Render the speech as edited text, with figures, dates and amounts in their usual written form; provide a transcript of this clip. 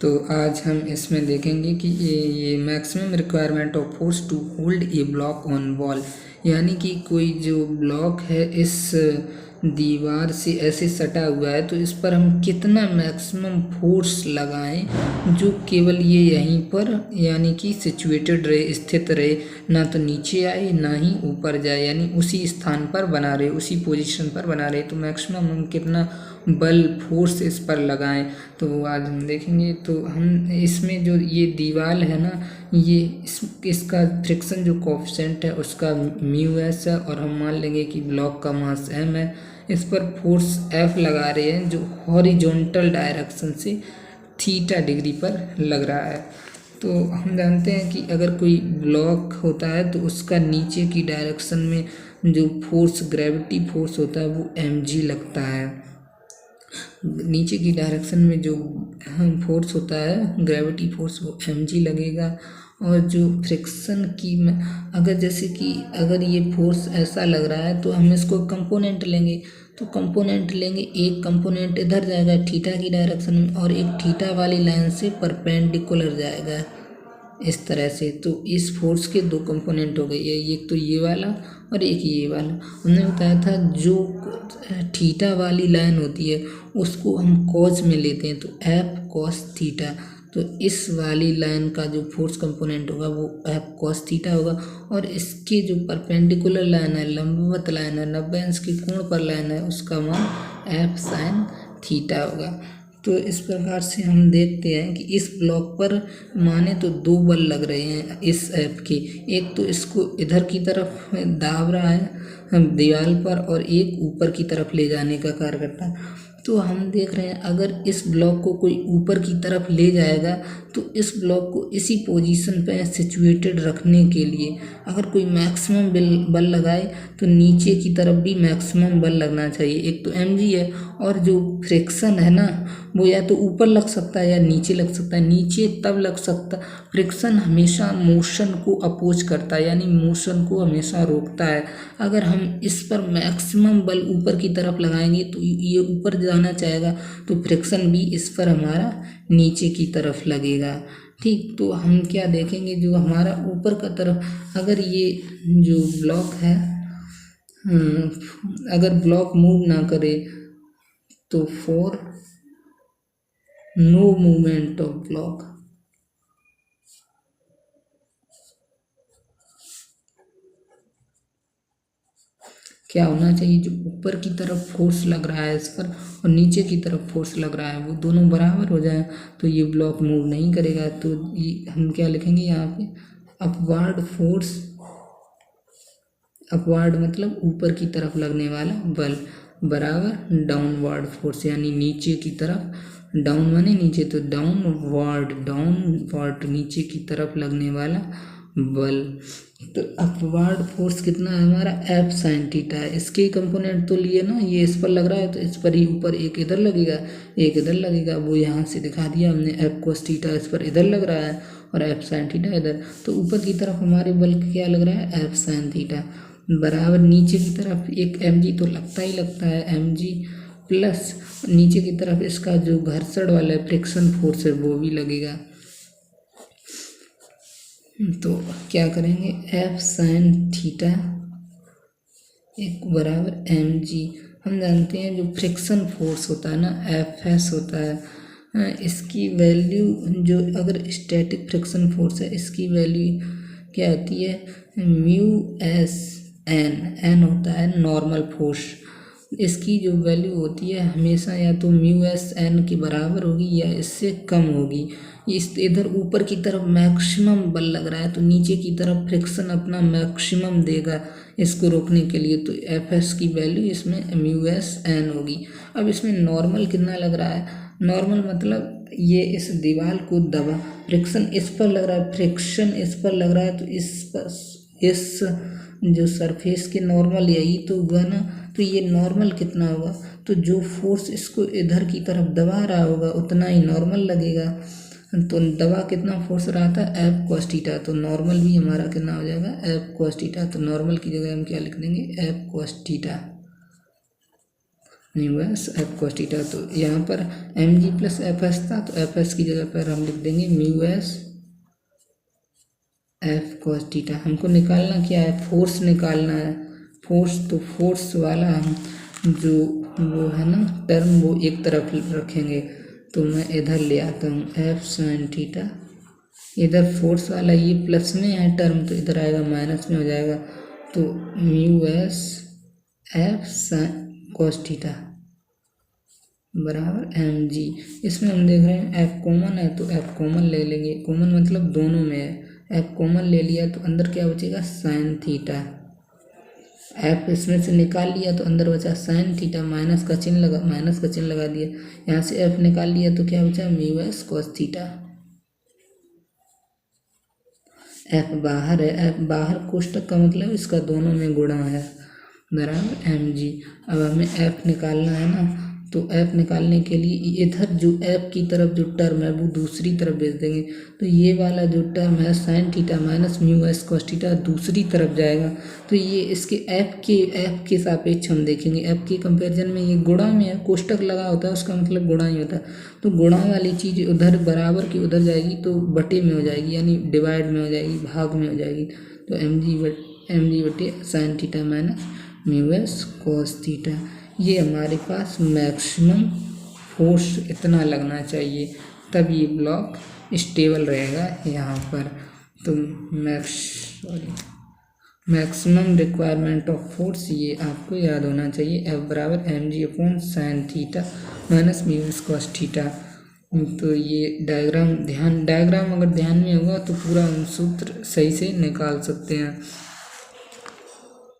तो आज हम इसमें देखेंगे कि ये maximum requirement of force to hold a block on wall, यानी कि कोई जो ब्लॉक है इस दीवार से ऐसे सटा हुआ है तो इस पर हम कितना मैक्सिमम फोर्स लगाएं जो केवल ये यहीं पर यानी कि सिचुएटेड रहे, स्थित रहे, ना तो नीचे आए ना ही ऊपर जाए, यानी उसी स्थान पर बना रहे, उसी पोजीशन पर बना रहे। तो मैक्सिमम हम कितना बल फोर्स इस पर लगाएं तो आज हम देखेंगे। तो हम इसमें जो ये दीवार है ना, ये इसका फ्रिक्शन जो कोएफिशिएंट है उसका म्यू एस है, और हम मान लेंगे कि ब्लॉक का मास एम है। इस पर फोर्स एफ लगा रहे हैं जो हॉरिजॉन्टल डायरेक्शन से थीटा डिग्री पर लग रहा है। तो हम जानते हैं कि अगर कोई ब्लॉक होता है तो उसका नीचे की डायरेक्शन में जो फोर्स ग्रेविटी फोर्स होता है वो mg लगता है। नीचे की डायरेक्शन में जो फोर्स होता है ग्रेविटी फोर्स वो mg लगेगा। और जो फ्रिक्शन की अगर जैसे कि अगर ये फोर्स ऐसा लग रहा है तो हम इसको कंपोनेंट लेंगे, तो कंपोनेंट लेंगे, एक कंपोनेंट इधर जाएगा थीटा की डायरेक्शन में और एक थीटा वाली लाइन से परपेंडिकुलर जाएगा इस तरह से। तो इस फोर्स के दो कंपोनेंट हो गए, एक तो ये वाला और एक ये वाला। हमने बताया था जो थीटा वाली लाइन होती है उसको हम कॉस में लेते हैं, तो एफ कॉस थीटा। तो इस वाली लाइन का जो फोर्स कंपोनेंट होगा वो एफ कॉस थीटा होगा, और इसके जो परपेंडिकुलर लाइन है, लंबवत लाइन है, 90 अंश के कोण पर लाइन है, उसका मान एफ साइन थीटा होगा। तो इस प्रकार से हम देखते हैं कि इस ब्लॉक पर माने तो दो बल लग रहे हैं इस एफ के, एक तो इसको इधर की तरफ दाब रहा है दीवार पर और एक ऊपर की तरफ ले जाने का कार्य करता है। तो हम देख रहे हैं अगर इस ब्लॉक को कोई ऊपर की तरफ ले जाएगा तो इस ब्लॉक को इसी पोजीशन पे सिचुएटेड रखने के लिए अगर कोई मैक्सिमम बल लगाए तो नीचे की तरफ भी मैक्सिमम बल लगना चाहिए। एक तो mg है और जो फ्रिक्शन है ना वो या तो ऊपर लग सकता है या नीचे लग सकता है। नीचे तब लग सकता, फ्रिक्शन हमेशा मोशन को अपोज करता है यानी मोशन को हमेशा रोकता है। अगर हम इस पर मैक्सिमम बल ऊपर की तरफ लगाएंगे तो ये ऊपर जाना चाहेगा, तो फ्रिक्शन भी इस पर हमारा नीचे की तरफ लगेगा। ठीक, तो हम क्या देखेंगे, जो हमारा ऊपर का तरफ अगर ये जो ब्लॉक है अगर ब्लॉक मूव ना करे तो for no movement of block क्या होना चाहिए, जो ऊपर की तरफ फोर्स लग रहा है इस पर और नीचे की तरफ फोर्स लग रहा है वो दोनों बराबर हो जाए तो ये ब्लॉक मूव नहीं करेगा। तो ये हम क्या लिखेंगे यहाँ पे, अपवार्ड फोर्स, अपवार्ड मतलब ऊपर की तरफ लगने वाला बल बराबर डाउनवार्ड फोर्स यानी नीचे की तरफ, डाउन माने नीचे तो डाउनवार्ड नीचे की तरफ लगने वाला बल। तो अपवार्ड फोर्स कितना है हमारा, एफ साइन थीटा है। इसके कंपोनेंट तो लिए ना, ये इस पर लग रहा है तो इस पर ही ऊपर एक इधर लगेगा एक इधर लगेगा, वो यहाँ से दिखा दिया हमने, एफ कोस थीटा इस पर इधर लग रहा है और एफ साइन थीटा इधर। तो ऊपर की तरफ हमारे बल क्या लग रहा है, एफ साइन थीटा बराबर नीचे की तरफ एक mg तो लगता ही लगता है, mg प्लस नीचे की तरफ इसका जो घर्षण वाला फ्रिक्शन फोर्स है वो भी लगेगा। तो क्या करेंगे, एफ साइन थीटा एक बराबर mg। हम जानते हैं जो फ्रिक्शन फोर्स होता है ना, एफ एस होता है, इसकी वैल्यू जो अगर स्टैटिक फ्रिक्शन फोर्स है इसकी वैल्यू क्या होती है, म्यू एस एन होता है नॉर्मल फोर्स। इसकी जो वैल्यू होती है हमेशा या तो म्यू एस एन के बराबर होगी या इससे कम होगी। इस इधर ऊपर की तरफ मैक्सिमम बल लग रहा है तो नीचे की तरफ फ्रिक्शन अपना मैक्सिमम देगा इसको रोकने के लिए, तो एफ एस की वैल्यू इसमें म्यू एस एन होगी। अब इसमें नॉर्मल कितना लग रहा है, नॉर्मल मतलब ये इस दीवार को दबा, फ्रिक्शन इस पर लग रहा है, फ्रिक्शन इस पर लग रहा है तो इस पर इस जो सरफेस के नॉर्मल यही तो हुआ ना, तो ये नॉर्मल कितना होगा, तो जो फोर्स इसको इधर की तरफ दबा रहा होगा उतना ही नॉर्मल लगेगा। तो दबा कितना फोर्स रहा था, एफ कॉस थीटा, तो नॉर्मल भी हमारा कितना हो जाएगा, एफ कॉस थीटा। तो नॉर्मल की जगह हम क्या लिख देंगे, F cos theta. Mu S F cos theta. तो यहाँ पर M G plus F S था, तो एफ एस की जगह पर हम लिख देंगे mu S F cos theta. हमको निकालना क्या है, फोर्स निकालना है, फोर्स। तो फोर्स वाला हम जो वो है ना टर्म, वो एक तरफ रखेंगे। तो मैं इधर ले आता हूँ एफ साइन थीटा, इधर फोर्स वाला ये प्लस में है टर्म, तो इधर आएगा माइनस में हो जाएगा। तो mu S F sine cos theta बराबर एम जी। इसमें हम देख रहे हैं एफ कॉमन है, तो एफ कॉमन ले लेंगे, कॉमन मतलब दोनों में है, एफ कॉमन ले लिया तो अंदर क्या बचेगा साइन थीटा। एफ इसमें से निकाल लिया तो अंदर बचा साइन थीटा, माइनस का चिन्ह लगा दिया। यहाँ से एफ निकाल लिया तो क्या बचा mu S cos theta. F बाहर है, एफ बाहर कोष्टक का मतलब इसका दोनों में गुणा है बराबर एम जी। अब हमें एफ निकालना है ना, तो एफ निकालने के लिए इधर जो एफ की तरफ जो टर्म है वो दूसरी तरफ भेज देंगे। तो ये वाला जो टर्म है sign theta minus mu S cos theta दूसरी तरफ जाएगा। तो ये इसके एफ के सापेक्ष हम देखेंगे, एफ के कंपैरिजन में ये गुणा में है, कोष्टक लगा होता है उसका मतलब गुणा ही होता है। तो गुणा वाली चीज़ उधर बराबर की उधर जाएगी तो बटे में हो जाएगी, यानी डिवाइड में हो जाएगी, भाग में हो जाएगी। तो एम जी बटे sign theta minus mu S cos theta. ये हमारे पास मैक्सिमम फोर्स इतना लगना चाहिए, तब ये ब्लॉक स्टेबल रहेगा यहाँ पर। तो मैक्सिमम रिक्वायरमेंट ऑफ फोर्स ये आपको याद होना चाहिए, एफ बराबर M G upon sine theta minus mu S cos theta. तो ये डायग्राम अगर ध्यान में होगा तो पूरा हम सूत्र सही से निकाल सकते हैं।